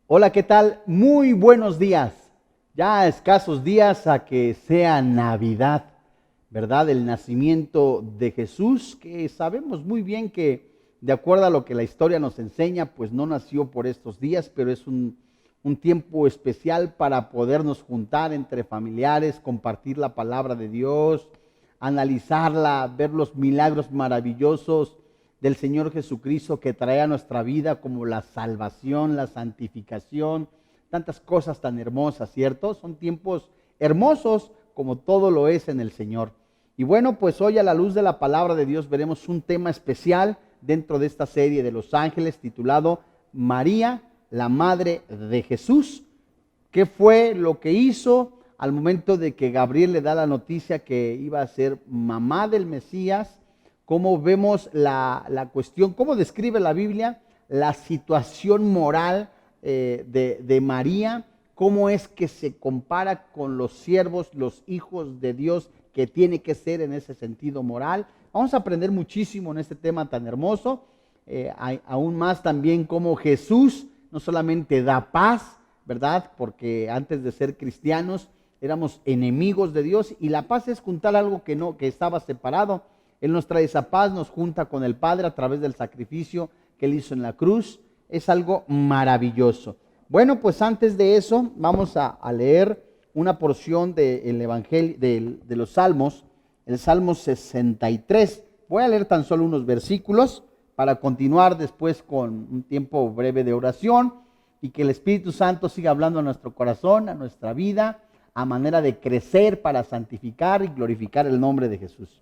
Hola, ¿qué tal? Muy buenos días. Ya a escasos días a que sea Navidad, ¿verdad? El nacimiento de Jesús, que sabemos muy bien que de acuerdo a lo que la historia nos enseña, pues no nació por estos días, pero es un tiempo especial para podernos juntar entre familiares, compartir la palabra de Dios, analizarla, ver los milagros maravillosos del Señor Jesucristo que trae a nuestra vida, como la salvación, la santificación, tantas cosas tan hermosas, ¿cierto? Son tiempos hermosos como todo lo es en el Señor. Y bueno, pues hoy a la luz de la palabra de Dios veremos un tema especial dentro de esta serie de los ángeles titulado María, la Madre de Jesús. ¿Qué fue lo que hizo al momento de que Gabriel le da la noticia que iba a ser mamá del Mesías? ¿Cómo vemos la cuestión? ¿Cómo describe la Biblia la situación moral de María? ¿Cómo es que se compara con los siervos, los hijos de Dios que tiene que ser en ese sentido moral? Vamos a aprender muchísimo en este tema tan hermoso. Aún más también cómo Jesús no solamente da paz, ¿verdad? Porque antes de ser cristianos éramos enemigos de Dios, y la paz es juntar algo que estaba separado. Él nos trae esa paz, nos junta con el Padre a través del sacrificio que Él hizo en la cruz. Es algo maravilloso. Bueno, pues antes de eso vamos a leer una porción del Evangelio, de los Salmos, el Salmo 63. Voy a leer tan solo unos versículos para continuar después con un tiempo breve de oración y que el Espíritu Santo siga hablando a nuestro corazón, a nuestra vida, a manera de crecer para santificar y glorificar el nombre de Jesús.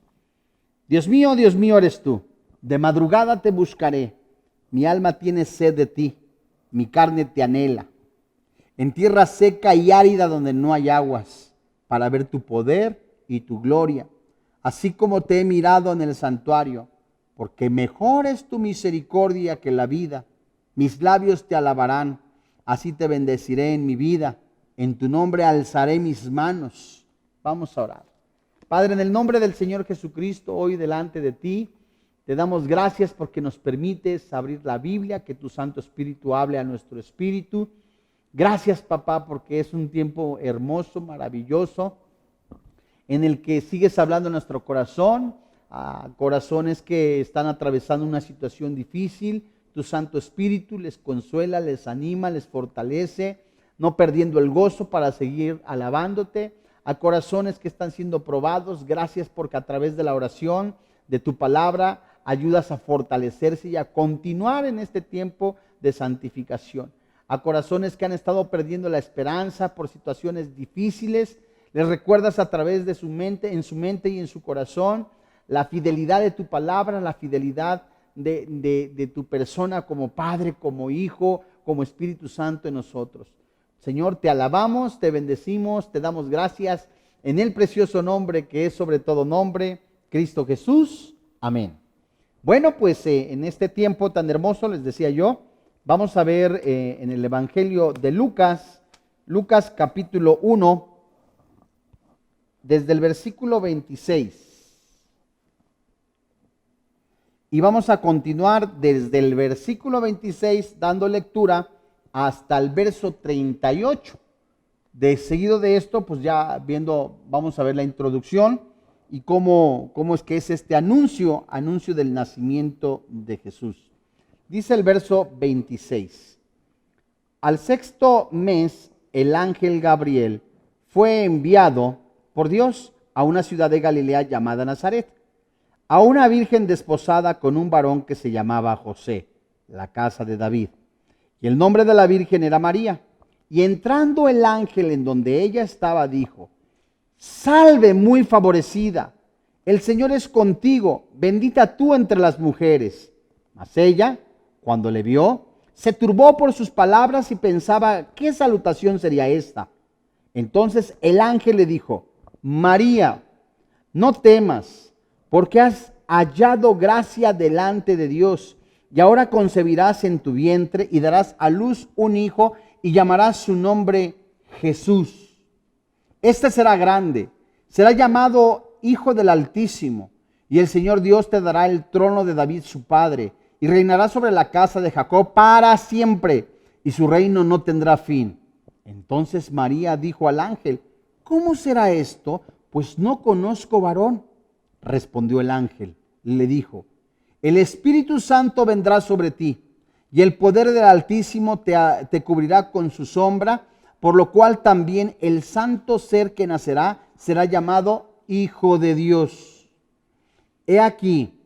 Dios mío eres tú. De madrugada te buscaré. Mi alma tiene sed de ti. Mi carne te anhela. En tierra seca y árida donde no hay aguas, para ver tu poder y tu gloria, así como te he mirado en el santuario, porque mejor es tu misericordia que la vida. Mis labios te alabarán. Así te bendeciré en mi vida. En tu nombre alzaré mis manos. Vamos a orar. Padre, en el nombre del Señor Jesucristo, hoy delante de ti, te damos gracias porque nos permites abrir la Biblia, que tu Santo Espíritu hable a nuestro espíritu. Gracias, papá, porque es un tiempo hermoso, maravilloso, en el que sigues hablando a nuestro corazón, a corazones que están atravesando una situación difícil. Tu Santo Espíritu les consuela, les anima, les fortalece, no perdiendo el gozo para seguir alabándote. A corazones que están siendo probados, gracias porque a través de la oración, de tu palabra, ayudas a fortalecerse y a continuar en este tiempo de santificación. A corazones que han estado perdiendo la esperanza por situaciones difíciles, les recuerdas a través de su mente, en su mente y en su corazón, la fidelidad de tu palabra, la fidelidad de tu persona como Padre, como Hijo, como Espíritu Santo en nosotros. Señor, te alabamos, te bendecimos, te damos gracias en el precioso nombre que es sobre todo nombre, Cristo Jesús. Amén. Bueno, pues en este tiempo tan hermoso, les decía yo, vamos a ver en el Evangelio de Lucas, Lucas capítulo 1, desde el versículo 26. Y vamos a continuar desde el versículo 26 dando lectura hasta el verso 38. De seguido de esto, pues ya viendo, vamos a ver la introducción y cómo es que es este anuncio del nacimiento de Jesús. Dice el verso 26. Al sexto mes, el ángel Gabriel fue enviado por Dios a una ciudad de Galilea llamada Nazaret, a una virgen desposada con un varón que se llamaba José, la casa de David. Y el nombre de la virgen era María. Y entrando el ángel en donde ella estaba, dijo: Salve muy favorecida, el Señor es contigo, bendita tú entre las mujeres. Mas ella, cuando le vio, se turbó por sus palabras y pensaba, ¿qué salutación sería esta? Entonces el ángel le dijo: María, no temas, porque has hallado gracia delante de Dios. Y ahora concebirás en tu vientre y darás a luz un hijo y llamarás su nombre Jesús. Este será grande, será llamado Hijo del Altísimo, y el Señor Dios te dará el trono de David su padre, y reinará sobre la casa de Jacob para siempre, y su reino no tendrá fin. Entonces María dijo al ángel: ¿cómo será esto? Pues no conozco varón. Respondió el ángel, le dijo: el Espíritu Santo vendrá sobre ti, y el poder del Altísimo te cubrirá con su sombra, por lo cual también el santo ser que nacerá será llamado Hijo de Dios. He aquí,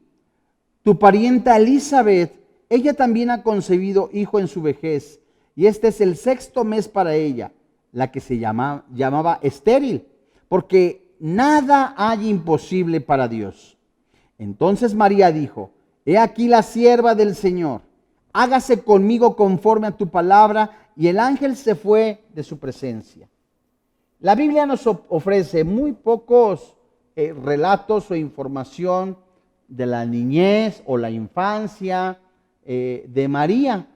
tu parienta Elizabeth, ella también ha concebido hijo en su vejez, y este es el 6º mes para ella, la que se llamaba estéril, porque nada hay imposible para Dios. Entonces María dijo: he aquí la sierva del Señor, hágase conmigo conforme a tu palabra. Y el ángel se fue de su presencia. La Biblia nos ofrece muy pocos relatos o información de la niñez o la infancia de María,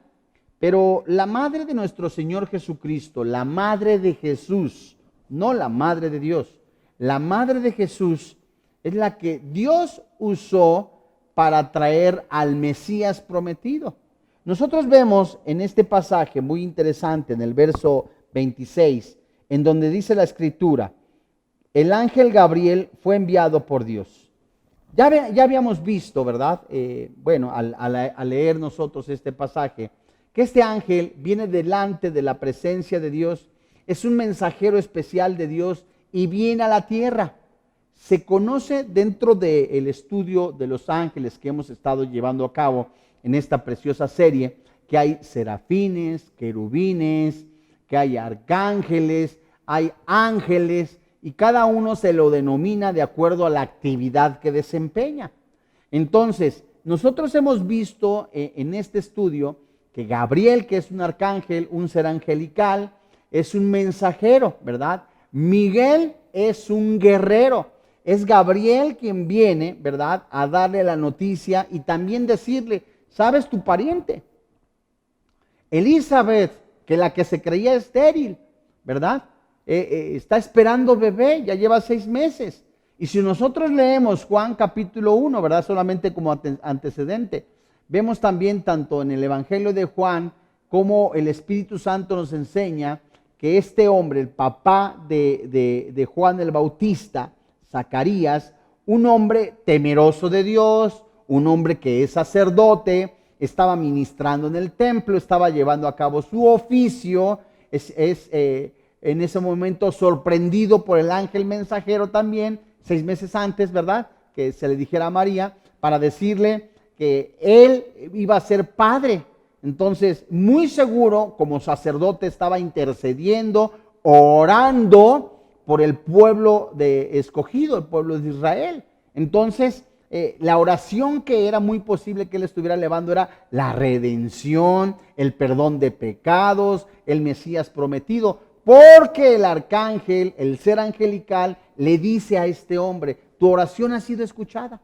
pero la madre de nuestro Señor Jesucristo, la madre de Jesús, no la madre de Dios, la madre de Jesús es la que Dios usó para traer al Mesías prometido. Nosotros vemos en este pasaje muy interesante, en el verso 26, en donde dice la Escritura: el ángel Gabriel fue enviado por Dios. Ya habíamos visto, ¿verdad? Al leer nosotros este pasaje, que este ángel viene delante de la presencia de Dios, es un mensajero especial de Dios y viene a la tierra. Se conoce dentro del estudio de los ángeles que hemos estado llevando a cabo en esta preciosa serie, que hay serafines, querubines, que hay arcángeles, hay ángeles, y cada uno se lo denomina de acuerdo a la actividad que desempeña. Entonces, nosotros hemos visto en este estudio que Gabriel, que es un arcángel, un ser angelical, es un mensajero, ¿verdad? Miguel es un guerrero. Es Gabriel quien viene, ¿verdad?, a darle la noticia y también decirle: ¿sabes tu pariente? Elizabeth, que la que se creía estéril, ¿verdad? Está esperando bebé, ya lleva 6 meses. Y si nosotros leemos Juan capítulo 1, ¿verdad?, solamente como antecedente, vemos también tanto en el Evangelio de Juan como el Espíritu Santo nos enseña que este hombre, el papá de Juan el Bautista, Zacarías, un hombre temeroso de Dios, un hombre que es sacerdote, estaba ministrando en el templo, estaba llevando a cabo su oficio, en ese momento sorprendido por el ángel mensajero también, 6 meses antes, ¿verdad?, que se le dijera a María, para decirle que él iba a ser padre. Entonces, muy seguro, como sacerdote, estaba intercediendo, orando por el pueblo escogido, el pueblo de Israel. Entonces, la oración que era muy posible que él estuviera elevando era la redención, el perdón de pecados, el Mesías prometido, porque el arcángel, el ser angelical, le dice a este hombre: tu oración ha sido escuchada.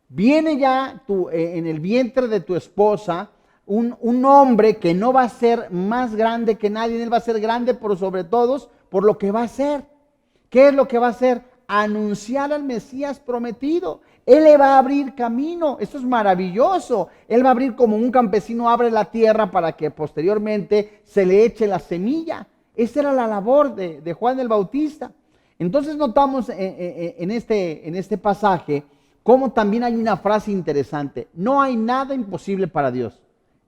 Viene ya en el vientre de tu esposa un hombre que no va a ser más grande que nadie, él va a ser grande por sobre todos, por lo que va a hacer. ¿Qué es lo que va a hacer? Anunciar al Mesías prometido. Él le va a abrir camino. Esto es maravilloso. Él va a abrir como un campesino abre la tierra para que posteriormente se le eche la semilla. Esa era la labor de Juan el Bautista. Entonces notamos en este pasaje cómo también hay una frase interesante: no hay nada imposible para Dios,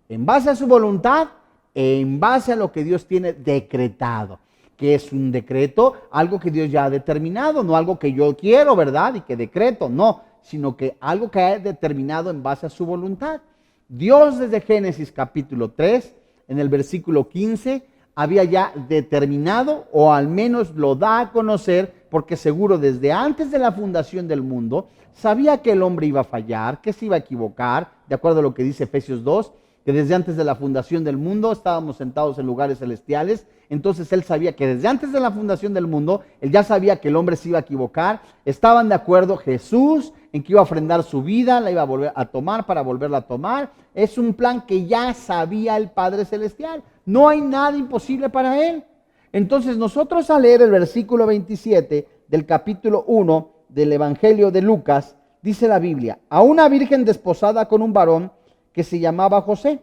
en base a su voluntad, en base a lo que Dios tiene decretado. Que es un decreto, algo que Dios ya ha determinado, no algo que yo quiero, ¿verdad?, y que decreto, no, sino que algo que ha determinado en base a su voluntad. Dios desde Génesis capítulo 3, en el versículo 15, había ya determinado, o al menos lo da a conocer, porque seguro desde antes de la fundación del mundo, sabía que el hombre iba a fallar, que se iba a equivocar, de acuerdo a lo que dice Efesios 2, que desde antes de la fundación del mundo estábamos sentados en lugares celestiales. Entonces él sabía que desde antes de la fundación del mundo, él ya sabía que el hombre se iba a equivocar. Estaban de acuerdo Jesús en que iba a ofrendar su vida, la iba a volver a tomar para volverla a tomar. Es un plan que ya sabía el Padre Celestial. No hay nada imposible para él. Entonces nosotros al leer el versículo 27 del capítulo 1 del Evangelio de Lucas, dice la Biblia: a una virgen desposada con un varón que se llamaba José,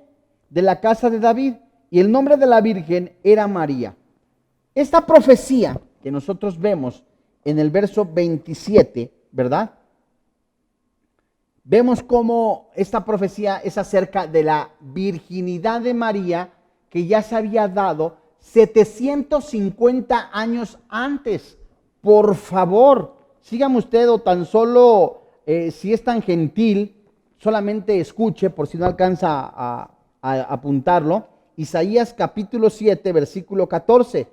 de la casa de David, y el nombre de la virgen era María. Esta profecía que nosotros vemos en el verso 27, ¿verdad? Vemos cómo esta profecía es acerca de la virginidad de María que ya se había dado 750 años antes. Por favor, sígame usted o tan solo, si es tan gentil, solamente escuche por si no alcanza a apuntarlo. Isaías capítulo 7, versículo 14.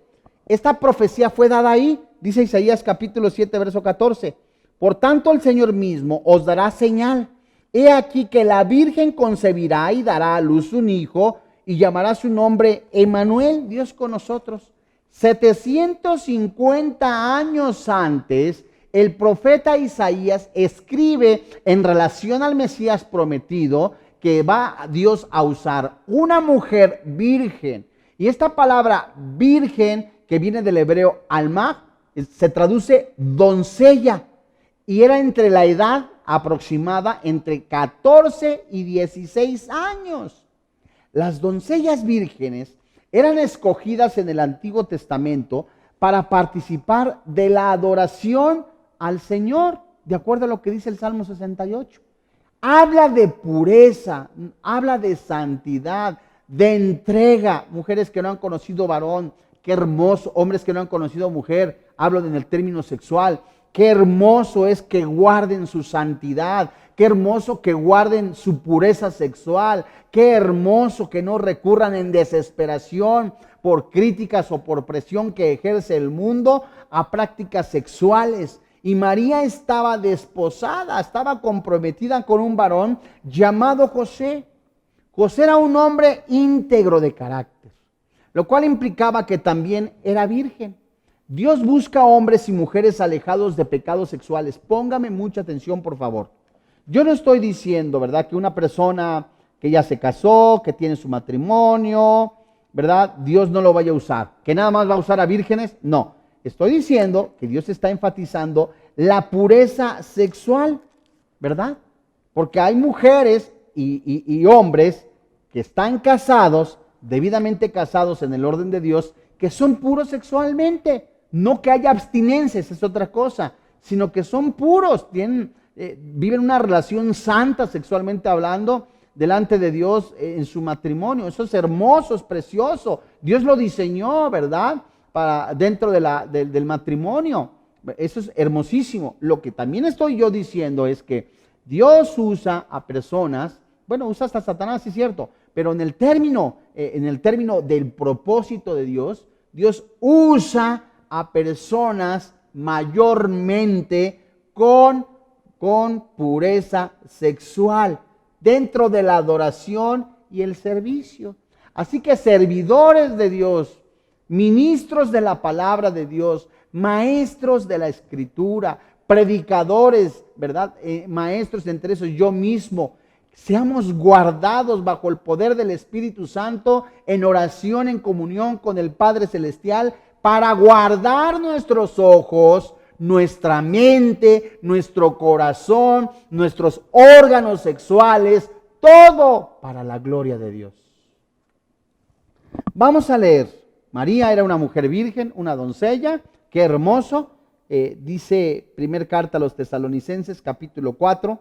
Esta profecía fue dada ahí, dice Isaías capítulo 7, verso 14. Por tanto, el Señor mismo os dará señal. He aquí que la Virgen concebirá y dará a luz un hijo y llamará su nombre Emmanuel, Dios con nosotros. 750 años antes, el profeta Isaías escribe en relación al Mesías prometido que va Dios a usar una mujer virgen. Y esta palabra virgen, que viene del hebreo alma, se traduce doncella. Y era entre la edad aproximada entre 14 y 16 años. Las doncellas vírgenes eran escogidas en el Antiguo Testamento para participar de la adoración al Señor, de acuerdo a lo que dice el Salmo 68. Habla de pureza, habla de santidad, de entrega. Mujeres que no han conocido varón, qué hermoso. Hombres que no han conocido mujer, hablo en el término sexual. Qué hermoso es que guarden su santidad. Qué hermoso que guarden su pureza sexual. Qué hermoso que no recurran en desesperación por críticas o por presión que ejerce el mundo a prácticas sexuales. Y María estaba desposada, estaba comprometida con un varón llamado José. José era un hombre íntegro de carácter, lo cual implicaba que también era virgen. Dios busca hombres y mujeres alejados de pecados sexuales. Póngame mucha atención, por favor. Yo no estoy diciendo, ¿verdad?, que una persona que ya se casó, que tiene su matrimonio, ¿verdad?, Dios no lo vaya a usar. ¿Que nada más va a usar a vírgenes? No. Estoy diciendo que Dios está enfatizando la pureza sexual, ¿verdad? Porque hay mujeres y hombres que están casados, debidamente casados en el orden de Dios, que son puros sexualmente. No que haya abstinencia, esa es otra cosa, sino que son puros, viven una relación santa sexualmente hablando delante de Dios en su matrimonio. Eso es hermoso, es precioso. Dios lo diseñó, ¿verdad?, para dentro del matrimonio. Eso es hermosísimo. Lo que también estoy yo diciendo es que Dios usa a personas, bueno, usa hasta Satanás, sí es cierto, pero en el término del propósito de Dios, Dios usa a personas mayormente con pureza sexual dentro de la adoración y el servicio. Así que servidores de Dios, ministros de la palabra de Dios, maestros de la escritura, predicadores, ¿verdad? Maestros, entre esos yo mismo, seamos guardados bajo el poder del Espíritu Santo en oración, en comunión con el Padre Celestial, para guardar nuestros ojos, nuestra mente, nuestro corazón, nuestros órganos sexuales, todo para la gloria de Dios. Vamos a leer. María era una mujer virgen, una doncella, qué hermoso. Dice primer carta a los Tesalonicenses, capítulo 4.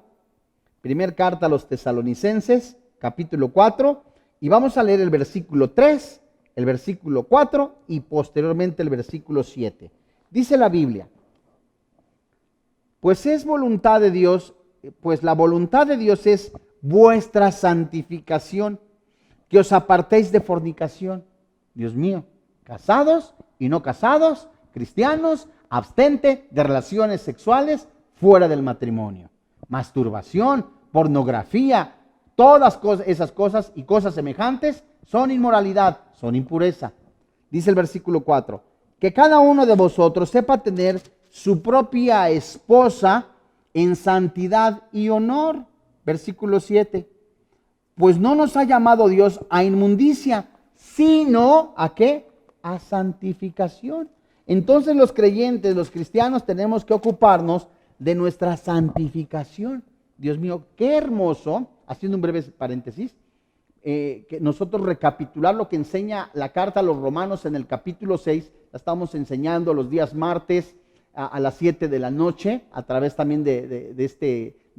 Primer carta a los Tesalonicenses, capítulo 4. Y vamos a leer el versículo 3, el versículo 4 y posteriormente el versículo 7. Dice la Biblia: pues es voluntad de Dios, pues la voluntad de Dios es vuestra santificación, que os apartéis de fornicación. Dios mío, casados y no casados, cristianos, abstente de relaciones sexuales fuera del matrimonio. Masturbación, pornografía, todas esas cosas y cosas semejantes son inmoralidad, son impureza. Dice el versículo 4, que cada uno de vosotros sepa tener su propia esposa en santidad y honor. Versículo 7, pues no nos ha llamado Dios a inmundicia, sino ¿a qué? A santificación. Entonces los creyentes, los cristianos, tenemos que ocuparnos de nuestra santificación. Dios mío, qué hermoso, haciendo un breve paréntesis, que nosotros recapitular lo que enseña la carta a los Romanos en el capítulo 6. La estamos enseñando los días martes a las 7 de la noche, a través también de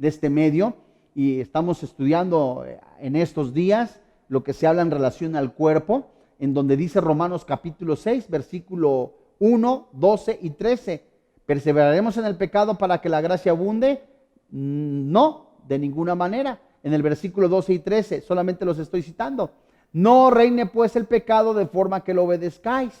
este medio, y estamos estudiando en estos días lo que se habla en relación al cuerpo, en donde dice Romanos capítulo 6, versículo 1, 12 y 13. ¿Perseveraremos en el pecado para que la gracia abunde? No, de ninguna manera. En el versículo 12 y 13, solamente los estoy citando. No reine pues el pecado de forma que lo obedezcáis,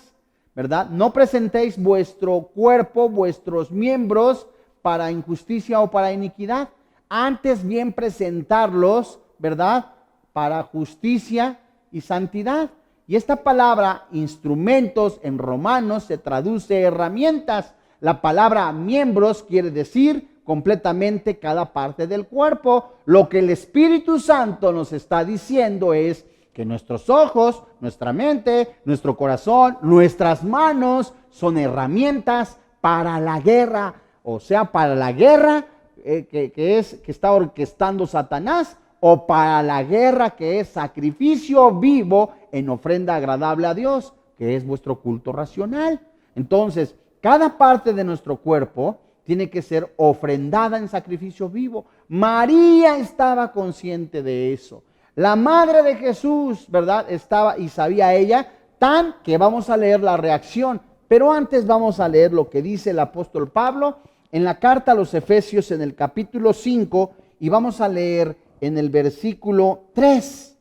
¿verdad? No presentéis vuestro cuerpo, vuestros miembros para injusticia o para iniquidad. Antes bien presentarlos, ¿verdad?, para justicia y santidad. Y esta palabra, instrumentos, en Romanos se traduce herramientas. La palabra miembros quiere decir completamente cada parte del cuerpo. Lo que el Espíritu Santo nos está diciendo es que nuestros ojos, nuestra mente, nuestro corazón, nuestras manos son herramientas para la guerra. O sea, para la guerra que está orquestando Satanás, o para la guerra que es sacrificio vivo en ofrenda agradable a Dios, que es vuestro culto racional. Entonces, cada parte de nuestro cuerpo tiene que ser ofrendada en sacrificio vivo. María estaba consciente de eso. La madre de Jesús, ¿verdad?, estaba y sabía ella, tan que vamos a leer la reacción. Pero antes vamos a leer lo que dice el apóstol Pablo en la carta a los Efesios en el capítulo 5, y vamos a leer en el versículo 3.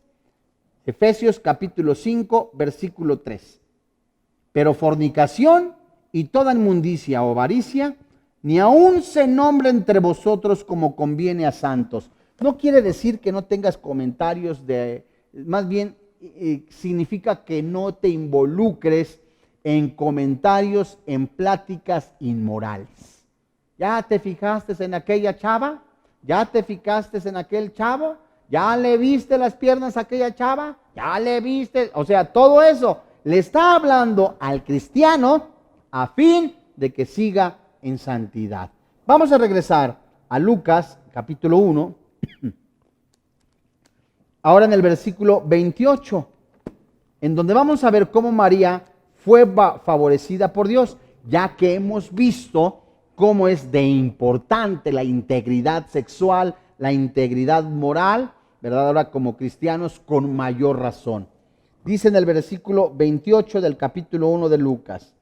Efesios capítulo 5, versículo 3. Pero fornicación y toda inmundicia o avaricia, ni aun se nombre entre vosotros como conviene a santos. No quiere decir que no tengas comentarios más bien significa que no te involucres en comentarios, en pláticas inmorales. ¿Ya te fijaste en aquella chava? ¿Ya te fijaste en aquel chavo? ¿Ya le viste las piernas a aquella chava? ¿Ya le viste? O sea, todo eso le está hablando al cristiano a fin de que siga en santidad. Vamos a regresar a Lucas capítulo 1, ahora en el versículo 28, en donde vamos a ver cómo María fue favorecida por Dios, ya que hemos visto cómo es de importante la integridad sexual, la integridad moral, ¿verdad? Ahora como cristianos con mayor razón. Dice en el versículo 28 del capítulo 1 de Lucas: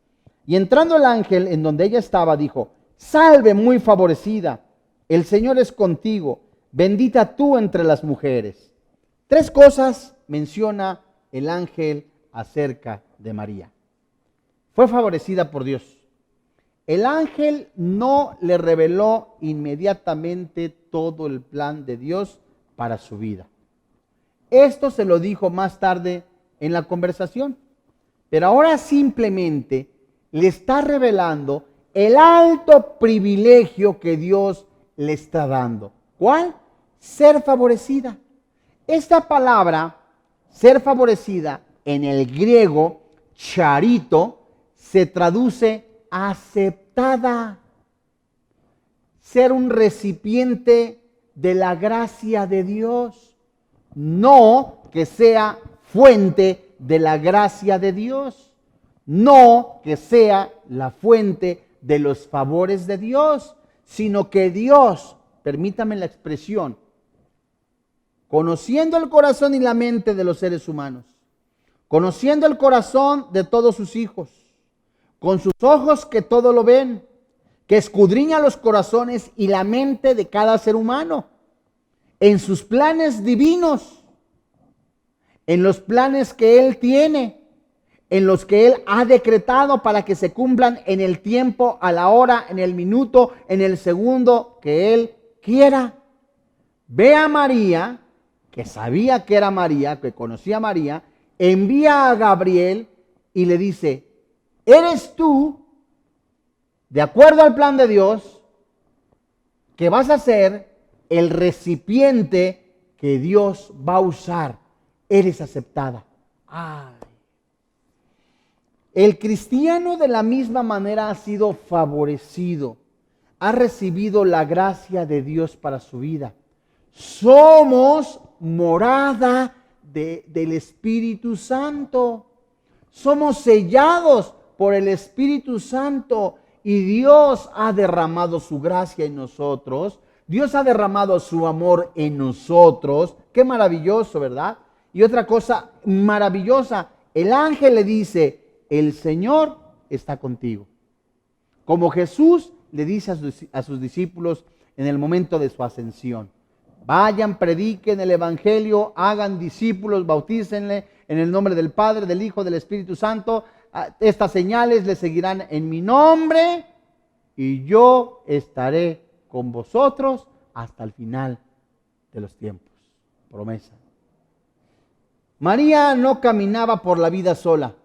y entrando el ángel en donde ella estaba, dijo: salve muy favorecida, el Señor es contigo, bendita tú entre las mujeres. 3 cosas menciona el ángel acerca de María. Fue favorecida por Dios. El ángel no le reveló inmediatamente todo el plan de Dios para su vida. Esto se lo dijo más tarde en la conversación, pero ahora simplemente le está revelando el alto privilegio que Dios le está dando. ¿Cuál? Ser favorecida. Esta palabra, ser favorecida, en el griego, charito, se traduce aceptada. Ser un recipiente de la gracia de Dios, no que sea fuente de la gracia de Dios, no que sea la fuente de los favores de Dios, sino que Dios, permítame la expresión, conociendo el corazón y la mente de los seres humanos, conociendo el corazón de todos sus hijos, con sus ojos que todo lo ven, que escudriña los corazones y la mente de cada ser humano, en sus planes divinos, en los planes que Él tiene, en los que Él ha decretado para que se cumplan en el tiempo, a la hora, en el minuto, en el segundo que Él quiera. Ve a María, que sabía que era María, que conocía a María, envía a Gabriel y le dice: eres tú, de acuerdo al plan de Dios, que vas a ser el recipiente que Dios va a usar. Eres aceptada. Ay. El cristiano de la misma manera ha sido favorecido, ha recibido la gracia de Dios para su vida. Somos morada del Espíritu Santo. Somos sellados por el Espíritu Santo y Dios ha derramado su gracia en nosotros. Dios ha derramado su amor en nosotros. Qué maravilloso, ¿verdad? Y otra cosa maravillosa, el ángel le dice, el Señor está contigo. Como Jesús le dice a sus discípulos en el momento de su ascensión. Vayan, prediquen el Evangelio, hagan discípulos, bautícenle en el nombre del Padre, del Hijo, del Espíritu Santo. Estas señales les seguirán en mi nombre y yo estaré con vosotros hasta el final de los tiempos. Promesa. María no caminaba por la vida sola,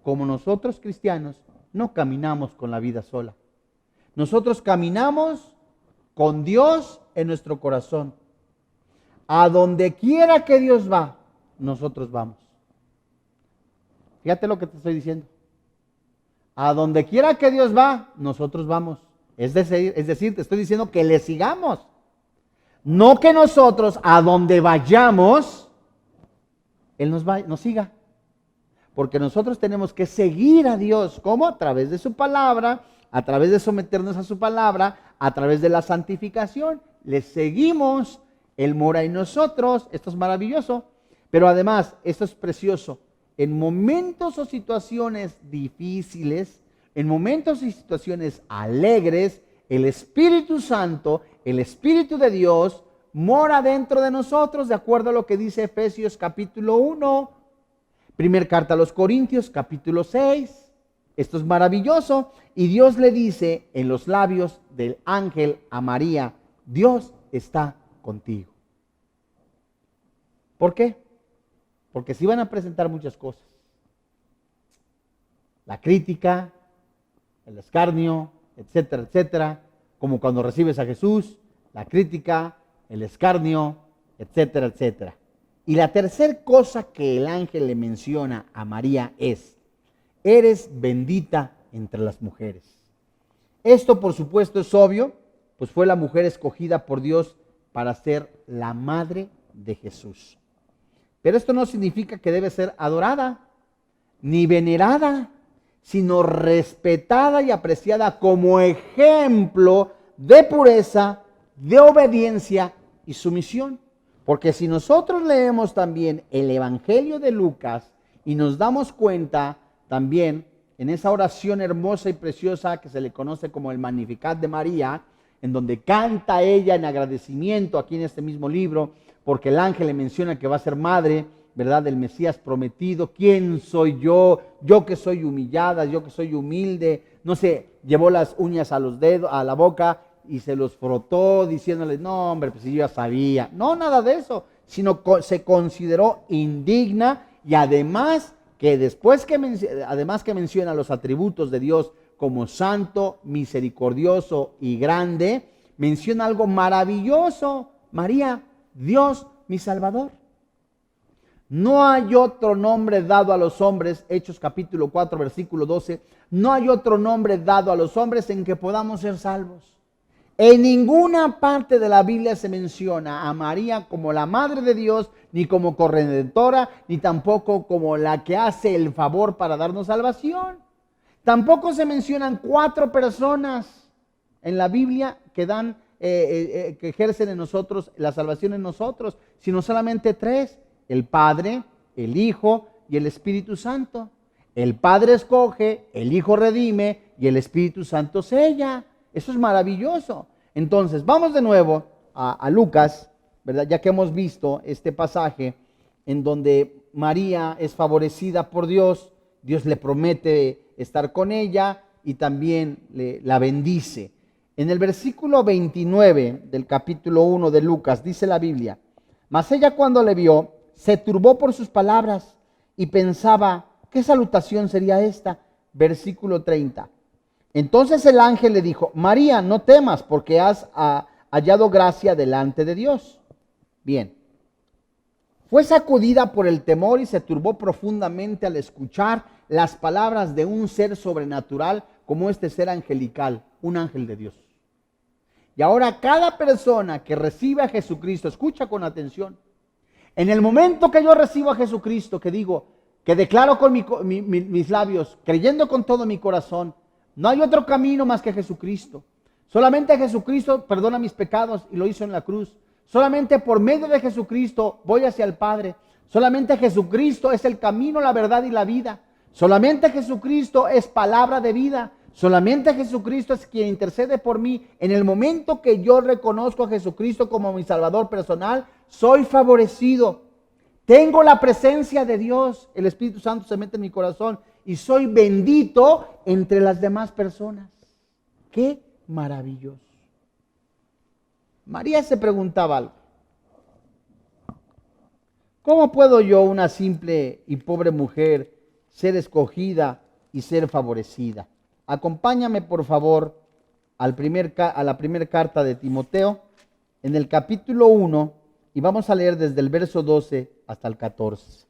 como nosotros cristianos no caminamos con la vida sola. Nosotros caminamos con Dios en nuestro corazón. A donde quiera que Dios va, nosotros vamos. Fíjate lo que te estoy diciendo. A donde quiera que Dios va, nosotros vamos. Es decir, te estoy diciendo que le sigamos. No que nosotros, a donde vayamos, Él nos siga. Porque nosotros tenemos que seguir a Dios. ¿Cómo? A través de su palabra, a través de someternos a su palabra, a través de la santificación. Le seguimos, Él mora en nosotros. Esto es maravilloso. Pero además, esto es precioso. En momentos o situaciones difíciles, en momentos y situaciones alegres, el Espíritu Santo, el Espíritu de Dios, mora dentro de nosotros, de acuerdo a lo que dice Efesios capítulo 1, primer carta a los Corintios capítulo 6. Esto es maravilloso. Y Dios le dice en los labios del ángel a María, Dios está contigo. ¿Por qué? Porque se iban a presentar muchas cosas. La crítica, el escarnio, etcétera, etcétera. Como cuando recibes a Jesús, la crítica, el escarnio, etcétera, etcétera. Y la tercera cosa que el ángel le menciona a María es, eres bendita entre las mujeres. Esto, por supuesto, es obvio, pues fue la mujer escogida por Dios para ser la madre de Jesús. Pero esto no significa que debe ser adorada, ni venerada, sino respetada y apreciada como ejemplo de pureza, de obediencia y sumisión. Porque si nosotros leemos también el Evangelio de Lucas y nos damos cuenta también en esa oración hermosa y preciosa que se le conoce como el Magnificat de María, en donde canta ella en agradecimiento aquí en este mismo libro, porque el ángel le menciona que va a ser madre, ¿verdad?, del Mesías prometido. ¿Quién soy yo? Yo que soy humillada, yo que soy humilde. No sé, llevó las uñas a los dedos, a la boca y se los frotó diciéndole, no hombre, pues si yo ya sabía. No, nada de eso, sino se consideró indigna y además que menciona los atributos de Dios como santo, misericordioso y grande, menciona algo maravilloso. María, Dios mi Salvador. No hay otro nombre dado a los hombres, Hechos capítulo 4, versículo 12, no hay otro nombre dado a los hombres en que podamos ser salvos. En ninguna parte de la Biblia se menciona a María como la Madre de Dios, ni como corredentora, ni tampoco como la que hace el favor para darnos salvación. Tampoco se mencionan 4 personas en la Biblia que dan, que ejercen en nosotros la salvación en nosotros, sino solamente 3. El Padre, el Hijo y el Espíritu Santo. El Padre escoge, el Hijo redime y el Espíritu Santo sella. Eso es maravilloso. Entonces, vamos de nuevo a Lucas, ¿verdad? Ya que hemos visto este pasaje en donde María es favorecida por Dios, Dios le promete estar con ella y también la bendice. En el versículo 29 del capítulo 1 de Lucas dice la Biblia, mas ella cuando le vio, se turbó por sus palabras y pensaba, ¿qué salutación sería esta? Versículo 30. Entonces el ángel le dijo, María, no temas porque has hallado gracia delante de Dios. Bien. Fue sacudida por el temor y se turbó profundamente al escuchar las palabras de un ser sobrenatural como este ser angelical, un ángel de Dios. Y ahora cada persona que recibe a Jesucristo, escucha con atención, En el momento que yo recibo a Jesucristo, que digo, que declaro con mis labios, creyendo con todo mi corazón, no hay otro camino más que Jesucristo. Solamente Jesucristo perdona mis pecados y lo hizo en la cruz. Solamente por medio de Jesucristo voy hacia el Padre. Solamente Jesucristo es el camino, la verdad y la vida. Solamente Jesucristo es palabra de vida. Solamente Jesucristo es quien intercede por mí. En el momento que yo reconozco a Jesucristo como mi Salvador personal, soy favorecido. Tengo la presencia de Dios. El Espíritu Santo se mete en mi corazón y soy bendito entre las demás personas. ¡Qué maravilloso! María se preguntaba algo. ¿Cómo puedo yo, una simple y pobre mujer, ser escogida y ser favorecida? Acompáñame, por favor, a la primera carta de Timoteo, en el capítulo 1, y vamos a leer desde el verso 12 hasta el 14.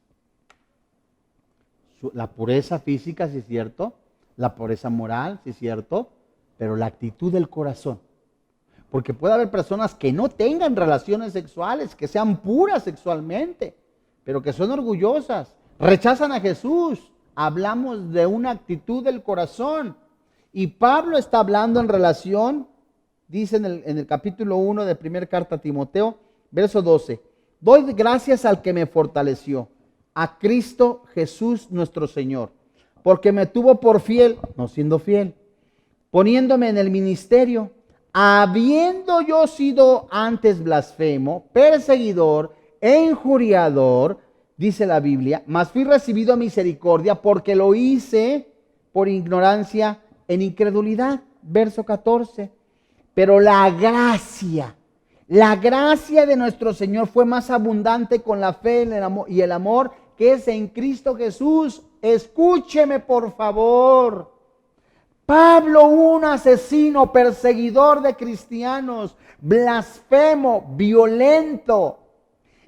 La pureza física, sí es cierto, la pureza moral, sí es cierto, pero la actitud del corazón. Porque puede haber personas que no tengan relaciones sexuales, que sean puras sexualmente, pero que son orgullosas, rechazan a Jesús. Hablamos de una actitud del corazón. Y Pablo está hablando en relación, dice en el capítulo 1 de primera carta a Timoteo, verso 12. Doy gracias al que me fortaleció, a Cristo Jesús nuestro Señor, porque me tuvo por fiel, no siendo fiel, poniéndome en el ministerio, habiendo yo sido antes blasfemo, perseguidor e injuriador, dice la Biblia, mas fui recibido a misericordia porque lo hice por ignorancia en incredulidad. Verso 14. Pero la gracia de nuestro Señor fue más abundante con la fe y el amor que es en Cristo Jesús. Escúcheme, por favor. Pablo, un asesino, perseguidor de cristianos, blasfemo, violento,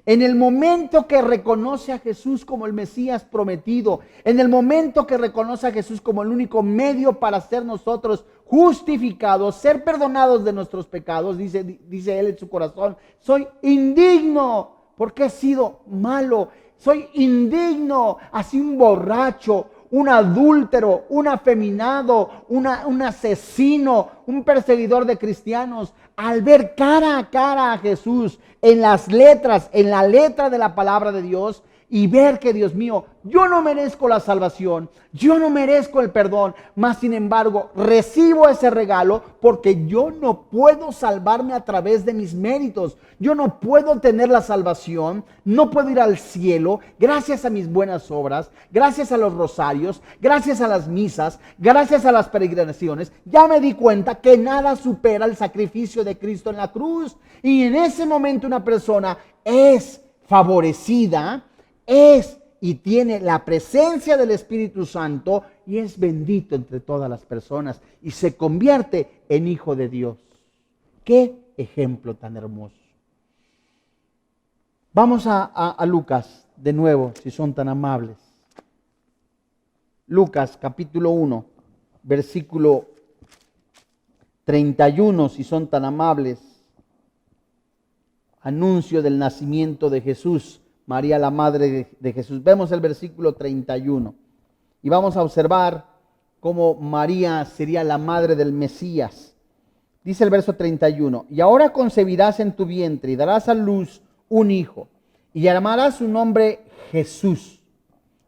en el momento que reconoce a Jesús como el Mesías prometido, en el momento que reconoce a Jesús como el único medio para ser nosotros justificados, ser perdonados de nuestros pecados, dice él en su corazón, soy indigno porque he sido malo, soy indigno, así un borracho, un adúltero, un afeminado, un asesino, un perseguidor de cristianos, al ver cara a cara a Jesús en las letras, en la letra de la palabra de Dios, y ver que, Dios mío, yo no merezco la salvación, yo no merezco el perdón, mas sin embargo recibo ese regalo porque yo no puedo salvarme a través de mis méritos, yo no puedo tener la salvación, no puedo ir al cielo gracias a mis buenas obras, gracias a los rosarios, gracias a las misas, gracias a las peregrinaciones. Ya me di cuenta que nada supera el sacrificio de Cristo en la cruz, y en ese momento una persona es favorecida, y tiene la presencia del Espíritu Santo y es bendito entre todas las personas y se convierte en hijo de Dios. ¡Qué ejemplo tan hermoso! Vamos a Lucas de nuevo, si son tan amables. Lucas capítulo 1, versículo 31, si son tan amables. Anuncio del nacimiento de Jesús. María, la madre de Jesús. Vemos el versículo 31 y vamos a observar cómo María sería la madre del Mesías. Dice el verso 31, y ahora concebirás en tu vientre y darás a luz un hijo y llamarás su nombre Jesús.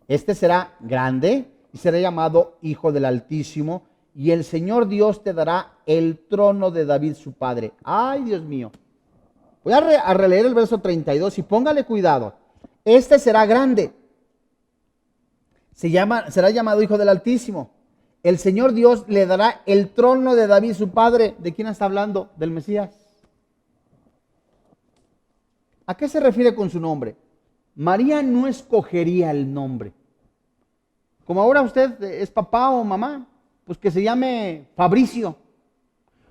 Este será grande y será llamado Hijo del Altísimo, y el Señor Dios te dará el trono de David su padre. ¡Ay, Dios mío! Voy a releer el verso 32 y póngale cuidado. Este será grande, será llamado Hijo del Altísimo. El Señor Dios le dará el trono de David su padre. ¿De quién está hablando? Del Mesías. ¿A qué se refiere con su nombre? María no escogería el nombre. Como ahora usted es papá o mamá, pues que se llame Fabricio,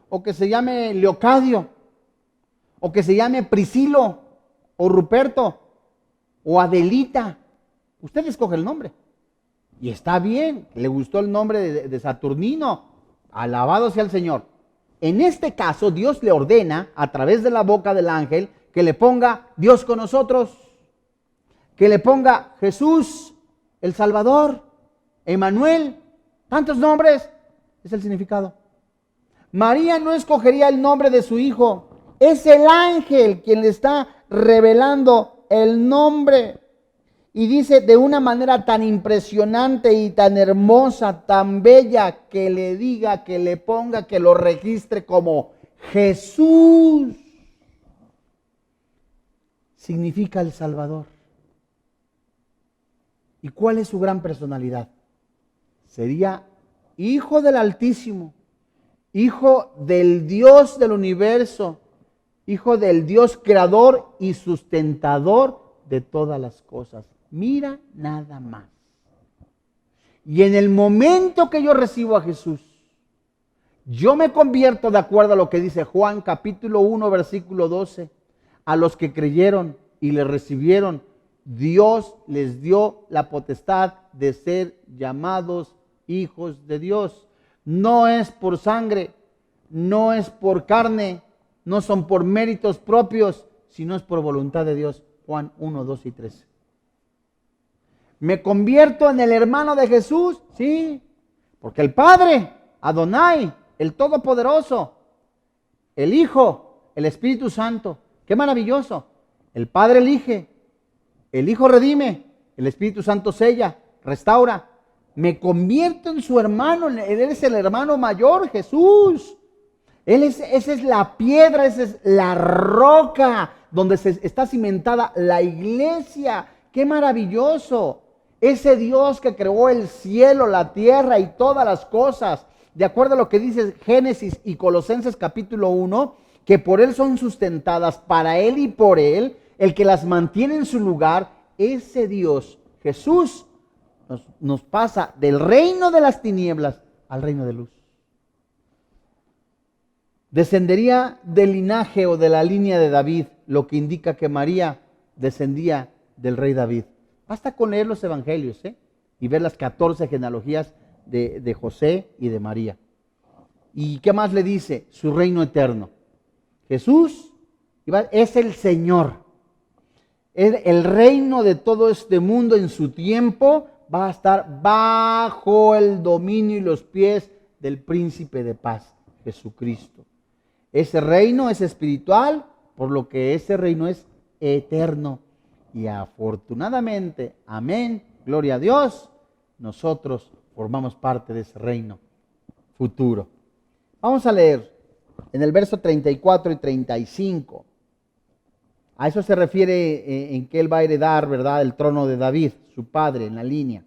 o que se llame Leocadio, o que se llame Priscilo, o Ruperto, o Adelita. Usted escoge el nombre. Y está bien, le gustó el nombre de Saturnino. Alabado sea el Señor. En este caso, Dios le ordena, a través de la boca del ángel, que le ponga Dios con nosotros. que le ponga Jesús, el Salvador, Emmanuel, tantos nombres, es el significado. María no escogería el nombre de su hijo, es el ángel quien le está revelando el nombre. Y dice de una manera tan impresionante y tan hermosa, tan bella, que le diga, que le ponga, que lo registre como Jesús. Significa el Salvador. ¿Y cuál es su gran personalidad? Sería Hijo del Altísimo, Hijo del Dios del universo, Hijo del Dios creador y sustentador de todas las cosas. Mira nada más. Y en el momento que yo recibo a Jesús, yo me convierto, de acuerdo a lo que dice Juan capítulo 1 versículo 12, a los que creyeron y le recibieron, Dios les dio la potestad de ser llamados hijos de Dios. No es por sangre, no es por carne, no son por méritos propios, sino es por voluntad de Dios. Juan 1, 2 y 13. ¿Me convierto en el hermano de Jesús? Sí, porque el Padre, Adonai, el Todopoderoso, el Hijo, el Espíritu Santo, qué maravilloso. El Padre elige, el Hijo redime, el Espíritu Santo sella, restaura. Me convierto en su hermano, Él es el hermano mayor, Jesús. Esa es la piedra, esa es la roca donde está cimentada la iglesia. ¡Qué maravilloso! Ese Dios que creó el cielo, la tierra y todas las cosas, de acuerdo a lo que dice Génesis y Colosenses capítulo 1, que por Él son sustentadas, para Él y por Él, el que las mantiene en su lugar, ese Dios, Jesús, nos pasa del reino de las tinieblas al reino de luz. Descendería del linaje o de la línea de David, lo que indica que María descendía del rey David. Basta con leer los evangelios y ver las 14 genealogías de José y de María. ¿Y qué más le dice? Su reino eterno. Jesús es el Señor. El reino de todo este mundo en su tiempo va a estar bajo el dominio y los pies del príncipe de paz, Jesucristo. Ese reino es espiritual, por lo que ese reino es eterno. Y afortunadamente, amén, gloria a Dios, nosotros formamos parte de ese reino futuro. Vamos a leer en el verso 34 y 35. A eso se refiere en que él va a heredar, ¿verdad?, el trono de David, su padre, en la línea.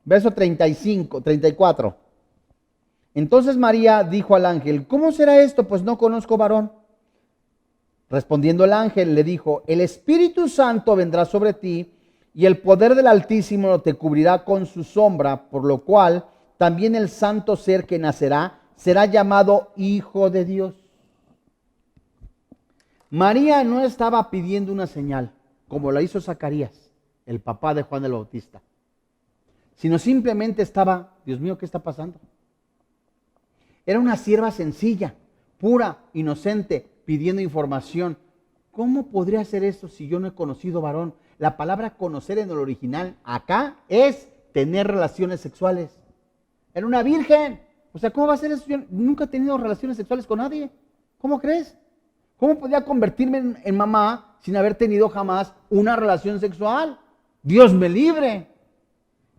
Verso 34. Entonces María dijo al ángel, ¿cómo será esto? Pues no conozco varón. Respondiendo el ángel le dijo, el Espíritu Santo vendrá sobre ti y el poder del Altísimo te cubrirá con su sombra, por lo cual también el santo ser que nacerá será llamado Hijo de Dios. María no estaba pidiendo una señal, como la hizo Zacarías, el papá de Juan el Bautista, sino simplemente estaba, Dios mío, ¿qué está pasando? Era una sierva sencilla, pura, inocente, pidiendo información. ¿Cómo podría hacer esto si yo no he conocido varón? La palabra conocer en el original acá es tener relaciones sexuales. Era una virgen. O sea, ¿cómo va a ser eso? Yo nunca he tenido relaciones sexuales con nadie. ¿Cómo crees? ¿Cómo podía convertirme en mamá sin haber tenido jamás una relación sexual? Dios me libre.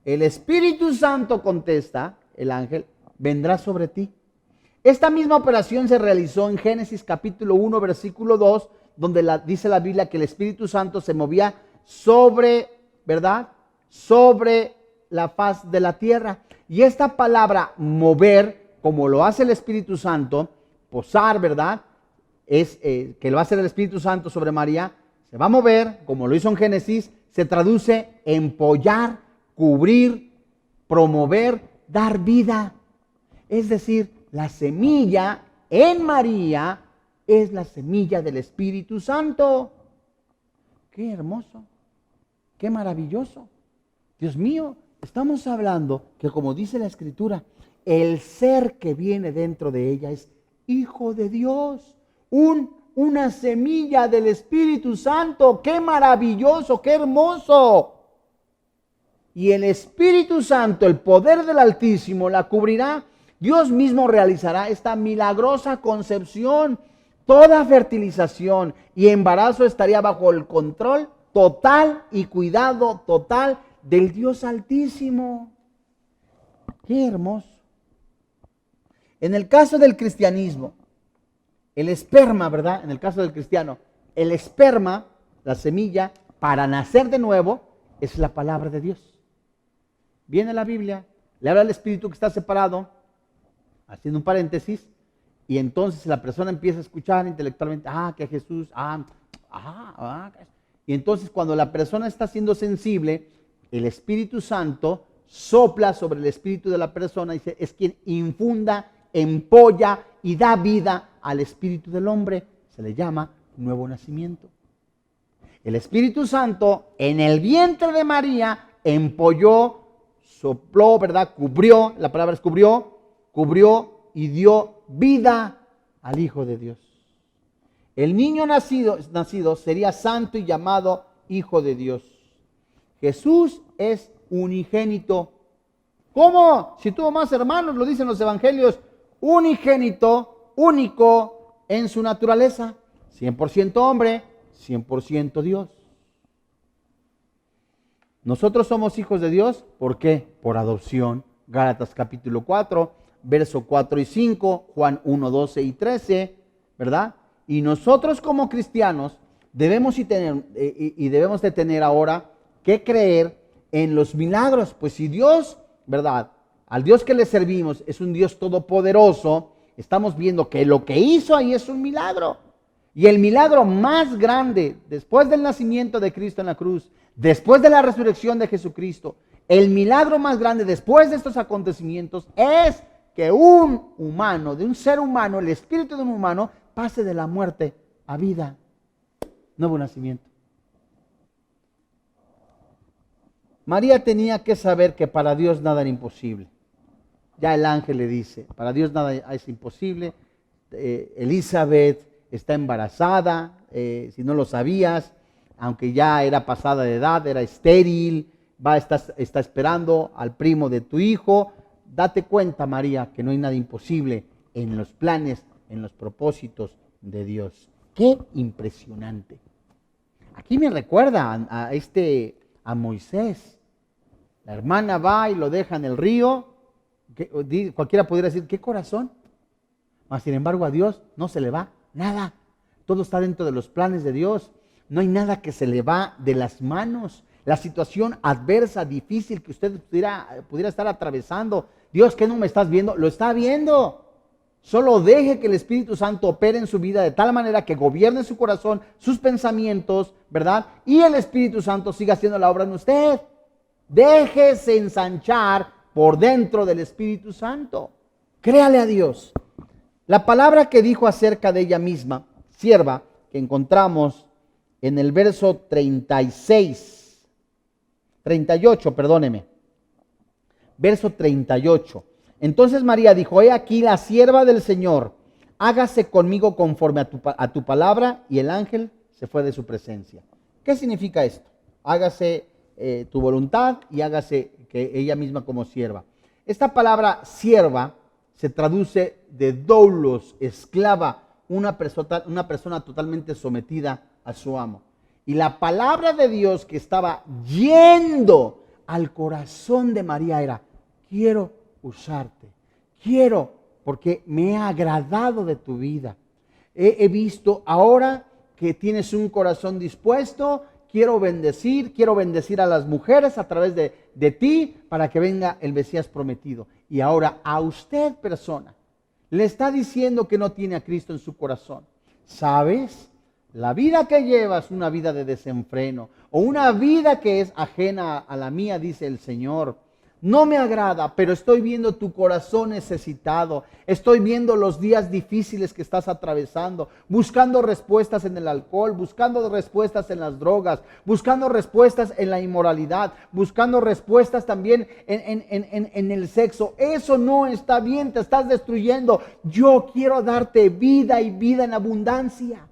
El Espíritu Santo, contesta el ángel, vendrá sobre ti. Esta misma operación se realizó en Génesis capítulo 1, versículo 2, donde dice la Biblia que el Espíritu Santo se movía sobre, ¿verdad?, sobre la faz de la tierra. Y esta palabra mover, como lo hace el Espíritu Santo, posar, ¿verdad?, es que lo hace el Espíritu Santo sobre María, se va a mover, como lo hizo en Génesis, se traduce en empollar, cubrir, promover, dar vida. Es decir, la semilla en María es la semilla del Espíritu Santo. ¡Qué hermoso! ¡Qué maravilloso! Dios mío, estamos hablando que, como dice la Escritura, el ser que viene dentro de ella es Hijo de Dios, un una semilla del Espíritu Santo. ¡Qué maravilloso, qué hermoso! Y el Espíritu Santo, el poder del Altísimo, la cubrirá. Dios mismo realizará esta milagrosa concepción. Toda fertilización y embarazo estaría bajo el control total y cuidado total del Dios Altísimo. ¡Qué hermoso! En el caso del cristianismo, el esperma, ¿verdad? En el caso del cristiano, el esperma, la semilla, para nacer de nuevo, es la palabra de Dios. Viene la Biblia, le habla al espíritu que está separado, haciendo un paréntesis, y entonces la persona empieza a escuchar intelectualmente, que Jesús, y entonces cuando la persona está siendo sensible, el Espíritu Santo sopla sobre el espíritu de la persona y es quien infunda, empolla y da vida al espíritu del hombre. Se le llama nuevo nacimiento. El Espíritu Santo en el vientre de María empolló, sopló, ¿verdad? Cubrió, la palabra es cubrió y dio vida al Hijo de Dios. El niño nacido sería santo y llamado Hijo de Dios. Jesús es unigénito. ¿Cómo? Si tuvo más hermanos, lo dicen los evangelios, unigénito, único en su naturaleza, 100% hombre, 100% Dios. Nosotros somos hijos de Dios, ¿por qué? Por adopción. Gálatas capítulo 4, verso 4 y 5, Juan 1, 12 y 13, ¿verdad? Y nosotros como cristianos debemos de tener ahora que creer en los milagros. Pues si Dios, ¿verdad? Al Dios que le servimos es un Dios todopoderoso, estamos viendo que lo que hizo ahí es un milagro. Y el milagro más grande, después del nacimiento de Cristo en la cruz, después de la resurrección de Jesucristo, el milagro más grande después de estos acontecimientos es que un humano, de un ser humano, el espíritu de un humano, pase de la muerte a vida. Nuevo nacimiento. María tenía que saber que para Dios nada era imposible. Ya el ángel le dice, para Dios nada es imposible. Elizabeth está embarazada, si no lo sabías, aunque ya era pasada de edad, era estéril, está esperando al primo de tu hijo. Date cuenta, María, que no hay nada imposible en los planes, en los propósitos de Dios. ¡Qué impresionante! Aquí me recuerda a Moisés. La hermana va y lo deja en el río. Cualquiera podría decir, ¿qué corazón? Mas sin embargo a Dios no se le va nada. Todo está dentro de los planes de Dios. No hay nada que se le va de las manos. La situación adversa, difícil que usted pudiera estar atravesando. Dios, ¿qué no me estás viendo? Lo está viendo. Solo deje que el Espíritu Santo opere en su vida de tal manera que gobierne su corazón, sus pensamientos, ¿verdad? Y el Espíritu Santo siga haciendo la obra en usted. Déjese ensanchar por dentro del Espíritu Santo. Créale a Dios. La palabra que dijo acerca de ella misma, sierva, que encontramos en el verso 38, perdóneme. Verso 38. Entonces María dijo, he aquí la sierva del Señor, hágase conmigo conforme a tu palabra, y el ángel se fue de su presencia. ¿Qué significa esto? Hágase tu voluntad y hágase que ella misma como sierva. Esta palabra sierva se traduce de doulos, esclava, una persona totalmente sometida a su amo. Y la palabra de Dios que estaba yendo al corazón de María era, quiero usarte, quiero, porque me ha agradado de tu vida. He visto ahora que tienes un corazón dispuesto, quiero bendecir a las mujeres a través de ti para que venga el Mesías prometido. Y ahora a usted, persona, le está diciendo que no tiene a Cristo en su corazón. ¿Sabes? La vida que llevas, una vida de desenfreno o una vida que es ajena a la mía, dice el Señor. No me agrada, pero estoy viendo tu corazón necesitado. Estoy viendo los días difíciles que estás atravesando, buscando respuestas en el alcohol, buscando respuestas en las drogas, buscando respuestas en la inmoralidad, buscando respuestas también en el sexo. Eso no está bien, te estás destruyendo. Yo quiero darte vida y vida en abundancia.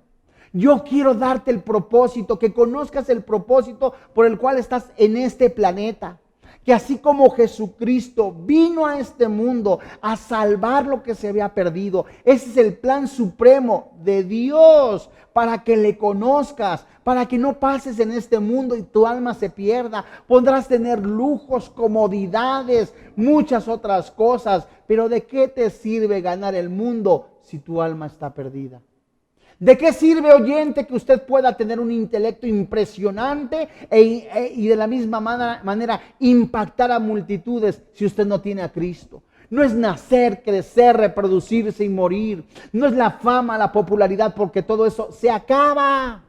Yo quiero darte el propósito, que conozcas el propósito por el cual estás en este planeta. Que así como Jesucristo vino a este mundo a salvar lo que se había perdido, ese es el plan supremo de Dios para que le conozcas, para que no pases en este mundo y tu alma se pierda. Podrás tener lujos, comodidades, muchas otras cosas, pero ¿de qué te sirve ganar el mundo si tu alma está perdida? ¿De qué sirve, oyente, que usted pueda tener un intelecto impresionante y de la misma manera impactar a multitudes si usted no tiene a Cristo? No es nacer, crecer, reproducirse y morir. No es la fama, la popularidad, porque todo eso se acaba.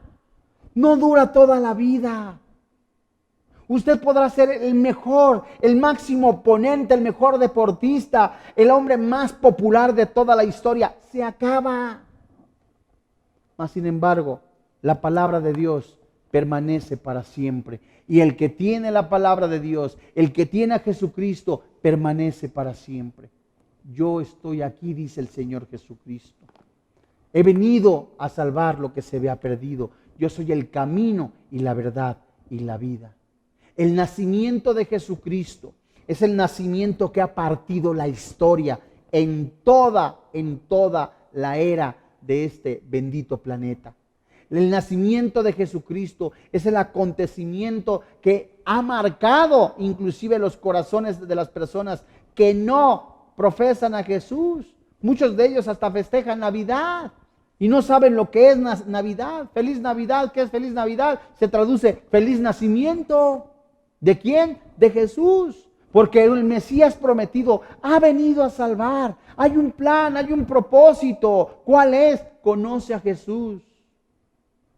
No dura toda la vida. Usted podrá ser el mejor, el máximo oponente, el mejor deportista, el hombre más popular de toda la historia. Se acaba. Mas, sin embargo, la palabra de Dios permanece para siempre. Y el que tiene la palabra de Dios, el que tiene a Jesucristo, permanece para siempre. Yo estoy aquí, dice el Señor Jesucristo. He venido a salvar lo que se había perdido. Yo soy el camino y la verdad y la vida. El nacimiento de Jesucristo es el nacimiento que ha partido la historia en toda la era de este bendito planeta. El nacimiento de Jesucristo es el acontecimiento que ha marcado inclusive los corazones de las personas que no profesan a Jesús. Muchos de ellos hasta festejan Navidad y no saben lo que es Navidad. Feliz Navidad, ¿qué es feliz Navidad? Se traduce feliz nacimiento. ¿De quién? De Jesús. Porque el Mesías prometido ha venido a salvar. Hay un plan, hay un propósito. ¿Cuál es? Conoce a Jesús.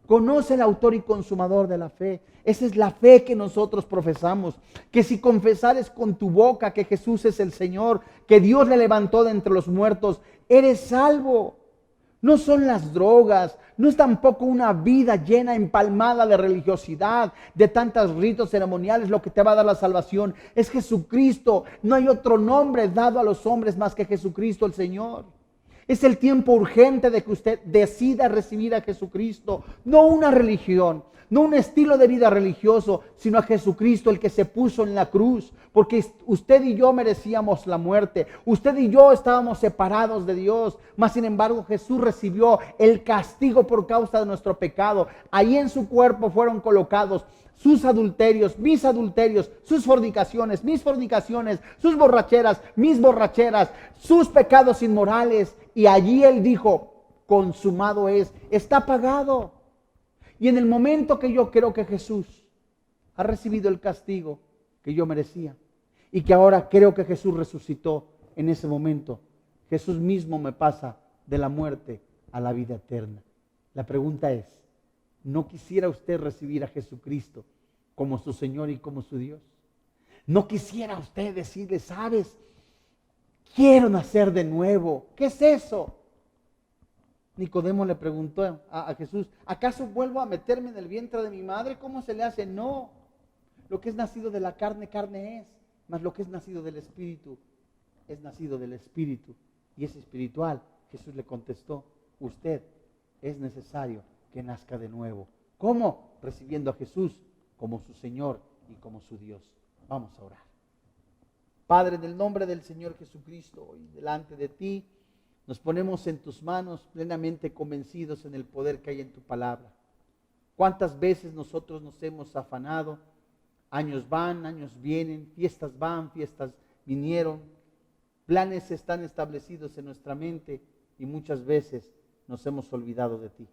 Conoce al autor y consumador de la fe. Esa es la fe que nosotros profesamos. Que si confesares con tu boca que Jesús es el Señor, que Dios le levantó de entre los muertos, eres salvo. No son las drogas, no es tampoco una vida llena, empalmada de religiosidad, de tantos ritos ceremoniales lo que te va a dar la salvación. Es Jesucristo. No hay otro nombre dado a los hombres más que Jesucristo el Señor. Es el tiempo urgente de que usted decida recibir a Jesucristo, no una religión, no un estilo de vida religioso, sino a Jesucristo, el que se puso en la cruz, porque usted y yo merecíamos la muerte, usted y yo estábamos separados de Dios, mas sin embargo Jesús recibió el castigo por causa de nuestro pecado. Ahí en su cuerpo fueron colocados sus adulterios, mis adulterios, sus fornicaciones, mis fornicaciones, sus borracheras, mis borracheras, sus pecados inmorales. Y allí Él dijo, consumado es, está pagado. Y en el momento que yo creo que Jesús ha recibido el castigo que yo merecía y que ahora creo que Jesús resucitó en ese momento, Jesús mismo me pasa de la muerte a la vida eterna. La pregunta es, ¿no quisiera usted recibir a Jesucristo como su Señor y como su Dios? ¿No quisiera usted decirle, sabes, quiero nacer de nuevo? ¿Qué es eso? Nicodemo le preguntó a Jesús, ¿acaso vuelvo a meterme en el vientre de mi madre? ¿Cómo se le hace? No, lo que es nacido de la carne, carne es, mas lo que es nacido del Espíritu, es nacido del Espíritu y es espiritual. Jesús le contestó, usted es necesario que nazca de nuevo. ¿Cómo? Recibiendo a Jesús como su Señor y como su Dios. Vamos a orar. Padre, en el nombre del Señor Jesucristo, hoy delante de ti, nos ponemos en tus manos plenamente convencidos en el poder que hay en tu palabra. ¿Cuántas veces nosotros nos hemos afanado? Años van, años vienen, fiestas van, fiestas vinieron. Planes están establecidos en nuestra mente y muchas veces nos hemos olvidado de ti.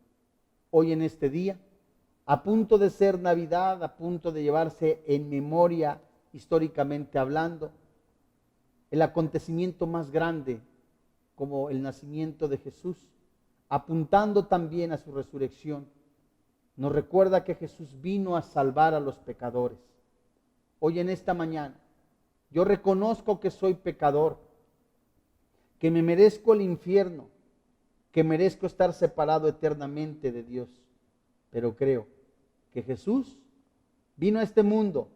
Hoy en este día, a punto de ser Navidad, a punto de llevarse en memoria históricamente hablando, el acontecimiento más grande como el nacimiento de Jesús, apuntando también a su resurrección, nos recuerda que Jesús vino a salvar a los pecadores. Hoy en esta mañana, yo reconozco que soy pecador, que me merezco el infierno, que merezco estar separado eternamente de Dios, pero creo que Jesús vino a este mundo,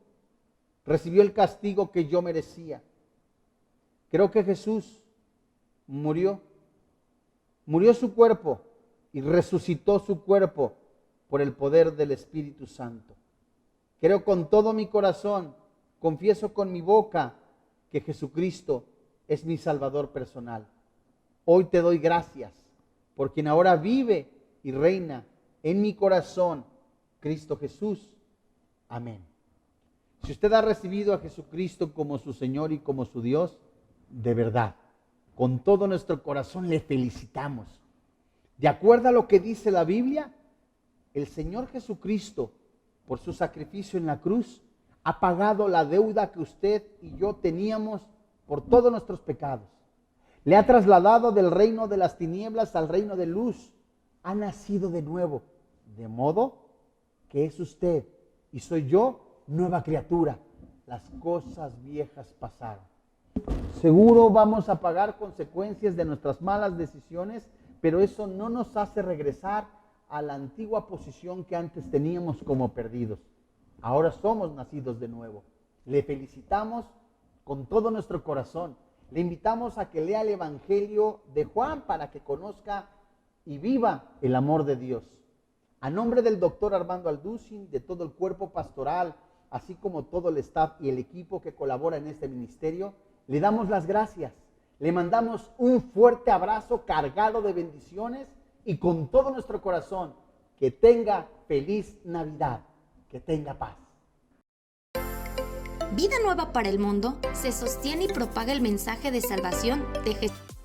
recibió el castigo que yo merecía. Creo que Jesús murió su cuerpo y resucitó su cuerpo por el poder del Espíritu Santo. Creo con todo mi corazón, confieso con mi boca que Jesucristo es mi Salvador personal. Hoy te doy gracias por quien ahora vive y reina en mi corazón, Cristo Jesús. Amén. Si usted ha recibido a Jesucristo como su Señor y como su Dios, de verdad, con todo nuestro corazón le felicitamos. De acuerdo a lo que dice la Biblia, el Señor Jesucristo, por su sacrificio en la cruz, ha pagado la deuda que usted y yo teníamos por todos nuestros pecados. Le ha trasladado del reino de las tinieblas al reino de luz. Ha nacido de nuevo, de modo que es usted y soy yo nueva criatura. Las cosas viejas pasaron. Seguro vamos a pagar consecuencias de nuestras malas decisiones, pero eso no nos hace regresar a la antigua posición que antes teníamos como perdidos. Ahora somos nacidos de nuevo. Le felicitamos con todo nuestro corazón. Le invitamos a que lea el Evangelio de Juan para que conozca y viva el amor de Dios. A nombre del doctor Armando Alducin, de todo el cuerpo pastoral, así como todo el staff y el equipo que colabora en este ministerio, le damos las gracias. Le mandamos un fuerte abrazo cargado de bendiciones y con todo nuestro corazón, que tenga feliz Navidad, que tenga paz. Vida Nueva para el Mundo se sostiene y propaga el mensaje de salvación de Jesús.